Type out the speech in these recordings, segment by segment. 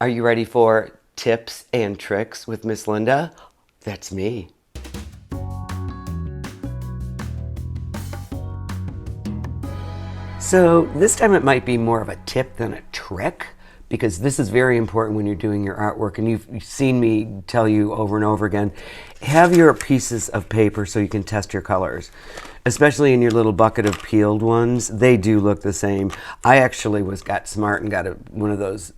Are you ready for tips and tricks with Miss Linda? That's me. So this time it might be more of a tip than a trick, because this is very important when you're doing your artwork, and you've seen me tell you over and over again, have your pieces of paper so you can test your colors. Especially in your little bucket of peeled ones, they do look the same. I actually got smart and got one of those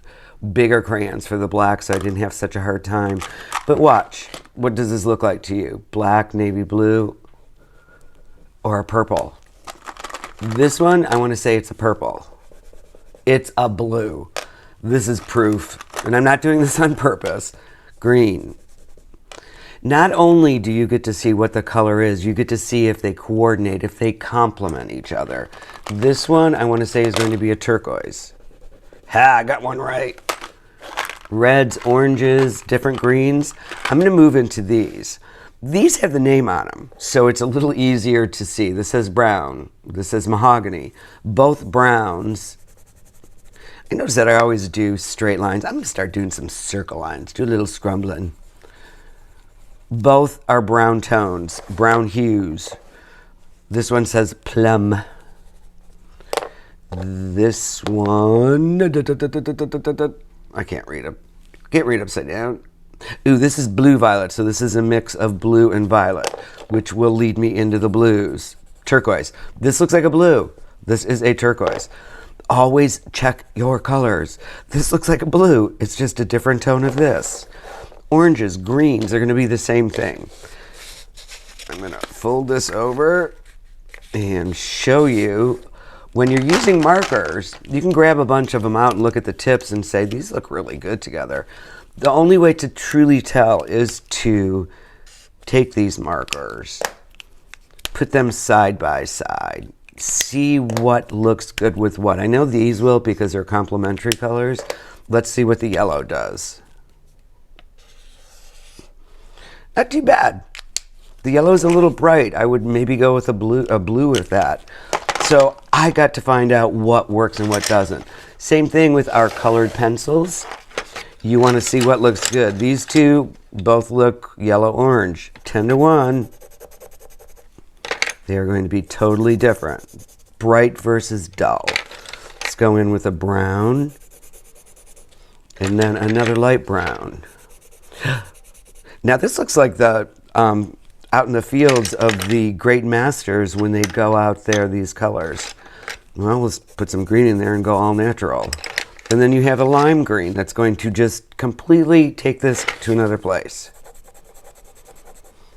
bigger crayons for the black so I didn't have such a hard time. But watch, what does this look like to you? Black, navy blue, or a purple? This one, I want to say it's a purple. It's a blue. This is proof, and I'm not doing this on purpose. Green. Not only do you get to see what the color is, you get to see if they coordinate, if they complement each other. This one, I want to say, is going to be a turquoise. Ha, I got one right. Reds, oranges, different greens. I'm going to move into these. These have the name on them, so it's a little easier to see. This says brown. This says mahogany. Both browns. I notice that I always do straight lines. I'm going to start doing some circle lines. Do a little scrumbling. Both are brown tones, brown hues. This one says plum. This one, I can't read it. Can't read upside down. Ooh, this is blue violet, so this is a mix of blue and violet, which will lead me into the blues. Turquoise. This looks like a blue. This is a turquoise. Always check your colors. This looks like a blue. It's just a different tone of this. Oranges, greens are going to be the same thing. I'm going to fold this over and show you. When you're using markers, you can grab a bunch of them out and look at the tips and say, these look really good together. The only way to truly tell is to take these markers, put them side by side, see what looks good with what. I know these will because they're complementary colors. Let's see what the yellow does. Not too bad. The yellow is a little bright. I would maybe go with a blue with that. So I got to find out what works and what doesn't. Same thing with our colored pencils. You want to see what looks good. These two both look yellow-orange. 10 to 1. They are going to be totally different. Bright versus dull. Let's go in with a brown. And then another light brown. Now this looks like the out in the fields of the great masters when they go out there, these colors. Well, let's put some green in there and go all natural. And then you have a lime green that's going to just completely take this to another place.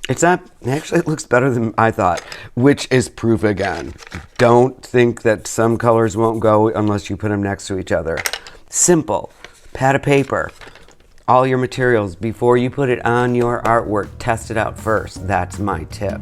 It's not, actually it looks better than I thought, which is proof again. Don't think that some colors won't go unless you put them next to each other. Simple. Pad of paper. All your materials, before you put it on your artwork, test it out first. That's my tip.